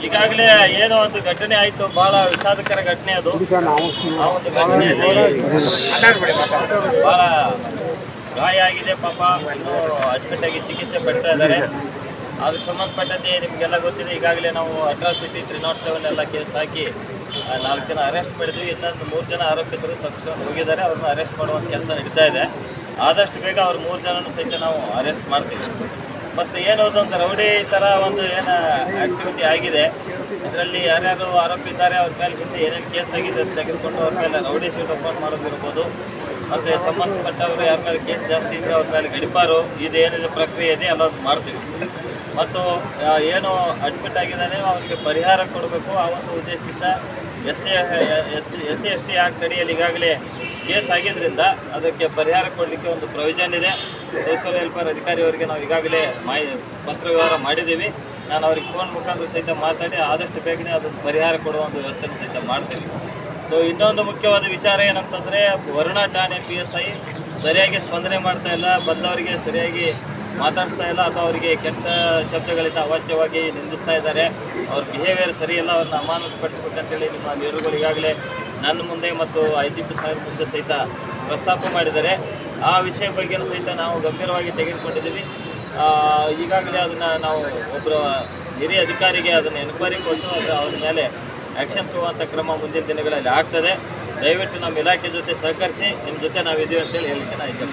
ಈಗಾಗಲೇ ಏನೋ ಒಂದು ಘಟನೆ ಆಯಿತು, ಬಹಳ ವಿಷಾದಕರ ಘಟನೆ ಅದು. ಆ ಒಂದು ಘಟನೆಯಲ್ಲಿ ಬಹಳ ಗಾಯ ಆಗಿದೆ, ಪಾಪ ಇನ್ನೂ ಅಡ್ಮಿಟ್ ಆಗಿ ಚಿಕಿತ್ಸೆ ಪಡ್ತಾ ಇದ್ದಾರೆ. ಅದಕ್ಕೆ ಸಂಬಂಧಪಟ್ಟಂತೆ ನಿಮಗೆಲ್ಲ ಗೊತ್ತಿದೆ, ಈಗಾಗಲೇ ನಾವು ಅಟ್ರಾಸಿಟಿ 307 ಎಲ್ಲ ಕೇಸ್ ಹಾಕಿ 4 ಜನ ಅರೆಸ್ಟ್ ಮಾಡಿದ್ವಿ. ಇನ್ನೊಂದು 3 ಜನ ಆರೋಪಿತರು ತಪ್ಪಿಸ್ಕೊಂಡು ಹೋಗಿದ್ದಾರೆ. ಅವ್ರನ್ನ ಅರೆಸ್ಟ್ ಮಾಡುವಂಥ ಕೆಲಸ ನಡೀತಾ ಇದೆ. ಆದಷ್ಟು ಬೇಗ ಅವ್ರು 3 ಜನನೂ ಸಹಿತ ನಾವು ಅರೆಸ್ಟ್ ಮಾಡ್ತೀವಿ. ಮತ್ತು ಏನೋದು ಒಂದು ರೌಡಿ ಥರ ಒಂದು ಏನು ಆ್ಯಕ್ಟಿವಿಟಿ ಆಗಿದೆ, ಇದರಲ್ಲಿ ಯಾರ್ಯಾರು ಆರೋಪಿ ಇದ್ದಾರೆ ಅವ್ರ ಮೇಲೆ ಹಿಂದೆ ಏನೇನು ಕೇಸ್ ಆಗಿದೆ ಅಂತ ತೆಗೆದುಕೊಂಡು ಅವ್ರ ಮೇಲೆ ರೌಡಿ ಶೀಟ್ ಓಪನ್ ಮಾಡೋದಿರ್ಬೋದು. ಮತ್ತು ಸಂಬಂಧಪಟ್ಟವರು ಯಾರ ಮೇಲೆ ಕೇಸ್ ಜಾಸ್ತಿ ಇದ್ದರೆ ಅವ್ರ ಮೇಲೆ ಗಡಿಪಾರು ಇದೇನಿದೆ ಪ್ರಕ್ರಿಯೆ ಇದೆ ಎಲ್ಲದು ಮಾಡ್ತೀವಿ. ಮತ್ತು ಏನು ಅಡ್ಮಿಟ್ ಆಗಿದ್ದಾನೆ ಅವರಿಗೆ ಪರಿಹಾರ ಕೊಡಬೇಕು. ಆ ಒಂದು ಉದ್ದೇಶದಿಂದ SC/ST ಆ್ಯಕ್ಟ್ ಅಡಿಯಲ್ಲಿ ಈಗಾಗಲೇ ಕೇಸ್ ಆಗಿದ್ದರಿಂದ ಅದಕ್ಕೆ ಪರಿಹಾರ ಕೊಡಲಿಕ್ಕೆ ಒಂದು ಪ್ರೊವಿಷನ್ ಇದೆ. ಸೋಷಿಯಲ್ ವೆಲ್ಫೇರ್ ಅಧಿಕಾರಿಯವರಿಗೆ ನಾವು ಈಗಾಗಲೇ ಪತ್ರ ವ್ಯವಹಾರ ಮಾಡಿದ್ದೀವಿ. ನಾನು ಅವ್ರಿಗೆ ಫೋನ್ ಮುಖಾಂತರ ಸಹಿತ ಮಾತಾಡಿ ಆದಷ್ಟು ಬೇಗನೆ ಅದನ್ನು ಪರಿಹಾರ ಕೊಡುವ ಒಂದು ವ್ಯವಸ್ಥೆ ಸಹಿತ ಮಾಡ್ತೀವಿ. ಸೊ ಇನ್ನೊಂದು ಮುಖ್ಯವಾದ ವಿಚಾರ ಏನಂತಂದರೆ, ವರುಣಾ ಠಾಣೆ PSI ಸರಿಯಾಗಿ ಸ್ಪಂದನೆ ಮಾಡ್ತಾ ಇಲ್ಲ, ಬಂದವರಿಗೆ ಸರಿಯಾಗಿ ಮಾತಾಡಿಸ್ತಾ ಇಲ್ಲ, ಅಥವಾ ಅವರಿಗೆ ಕೆಟ್ಟ ಶಬ್ದಗಳಿಂದ ಅವಾಚ್ಯವಾಗಿ ನಿಂದಿಸ್ತಾ ಇದ್ದಾರೆ. ಅವ್ರ ಬಿಹೇವಿಯರ್ ಸರಿಯಿಲ್ಲ, ಅವ್ರನ್ನ ಅಮಾನತುಪಡಿಸ್ಬೇಕಂತೇಳಿ ನಿಮ್ಮ ಲೀಡರ್ಗಳು ಈಗಾಗಲೇ ನನ್ನ ಮುಂದೆ ಮತ್ತು IGP ಸಾಹೇಬ್ ಮುಂದೆ ಸಹಿತ ಪ್ರಸ್ತಾಪ ಮಾಡಿದ್ದಾರೆ. ಆ ವಿಷಯ ಬಗ್ಗೆಯೂ ಸಹಿತ ನಾವು ಗಂಭೀರವಾಗಿ ತೆಗೆದುಕೊಂಡಿದ್ದೀವಿ. ಈಗಾಗಲೇ ಅದನ್ನು ನಾವು ಒಬ್ಬರು ಹಿರಿಯ ಅಧಿಕಾರಿಗೆ ಅದನ್ನು ಎನ್ಕ್ವೈರಿ ಕೊಟ್ಟು ಅವ್ರ ಮೇಲೆ ಆ್ಯಕ್ಷನ್ ತಗೊಳ್ಳುವಂಥ ಕ್ರಮ ಮುಂದಿನ ದಿನಗಳಲ್ಲಿ ಆಗ್ತದೆ. ದಯವಿಟ್ಟು ನಮ್ಮ ಇಲಾಖೆ ಜೊತೆ ಸಹಕರಿಸಿ, ನಿಮ್ಮ ಜೊತೆ ನಾವಿದ್ದೀವಿ ಅಂತೇಳಿ ಹೇಳಲಿಕ್ಕೆ ನಾನು ಇಚ್ಛೆ